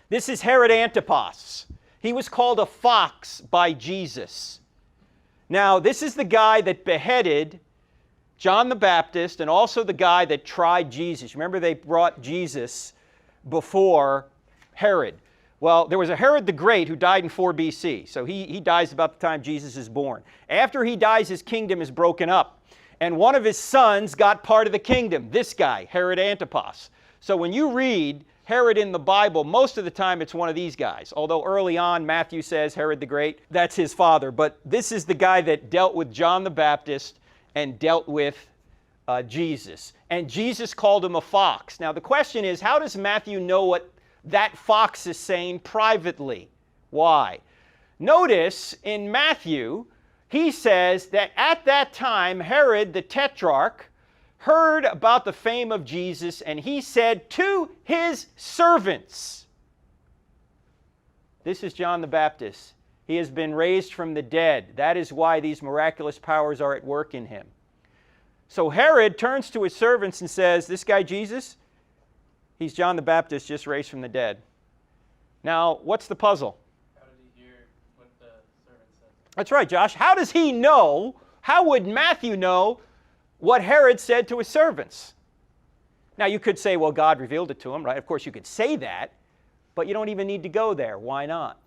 This is Herod Antipas. He was called a fox by Jesus. Now, this is the guy that beheaded John the Baptist and also the guy that tried Jesus. Remember, they brought Jesus before Herod. Well, there was a Herod the Great who died in 4 BC. So he dies about the time Jesus is born. After he dies, his kingdom is broken up. And one of his sons got part of the kingdom. This guy, Herod Antipas. So when you read Herod in the Bible, most of the time it's one of these guys. Although early on, Matthew says Herod the Great, that's his father. But this is the guy that dealt with John the Baptist and dealt with Jesus. And Jesus called him a fox. Now the question is, how does Matthew know what that fox is saying privately? Why? Notice in Matthew, he says that at that time, Herod the Tetrarch heard about the fame of Jesus, and he said to his servants, this is John the Baptist. He has been raised from the dead. That is why these miraculous powers are at work in him. So Herod turns to his servants and says, this guy Jesus, he's John the Baptist just raised from the dead. Now, what's the puzzle? How did he hear what the servant said? That's right, Josh. How does he know, how would Matthew know what Herod said to his servants? Now, you could say, well, God revealed it to him, right? Of course, you could say that, but you don't even need to go there. Why not?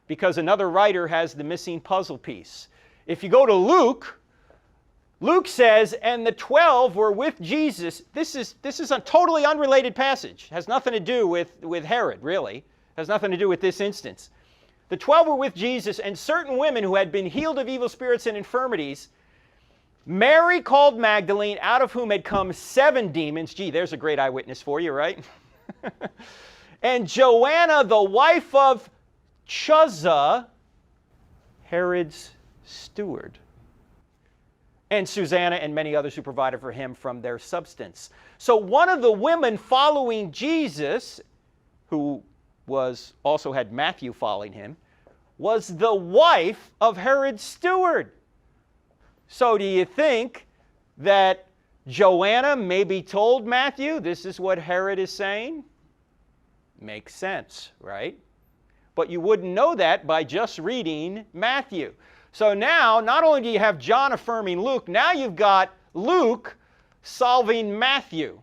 Because another writer has the missing puzzle piece. If you go to Luke, Luke says, and the 12 were with Jesus. This is a totally unrelated passage. It has nothing to do with Herod, really. It has nothing to do with this instance. The 12 were with Jesus, and certain women who had been healed of evil spirits and infirmities, Mary called Magdalene, out of whom had come 7 demons. Gee, there's a great eyewitness for you, right? And Joanna, the wife of Chuza, Herod's steward. And Susanna and many others who provided for him from their substance. So one of the women following Jesus, who also had Matthew following him, was the wife of Herod's steward. So do you think that Joanna maybe told Matthew, this is what Herod is saying? Makes sense, right? But you wouldn't know that by just reading Matthew. So now, not only do you have John affirming Luke, now you've got Luke solving Matthew.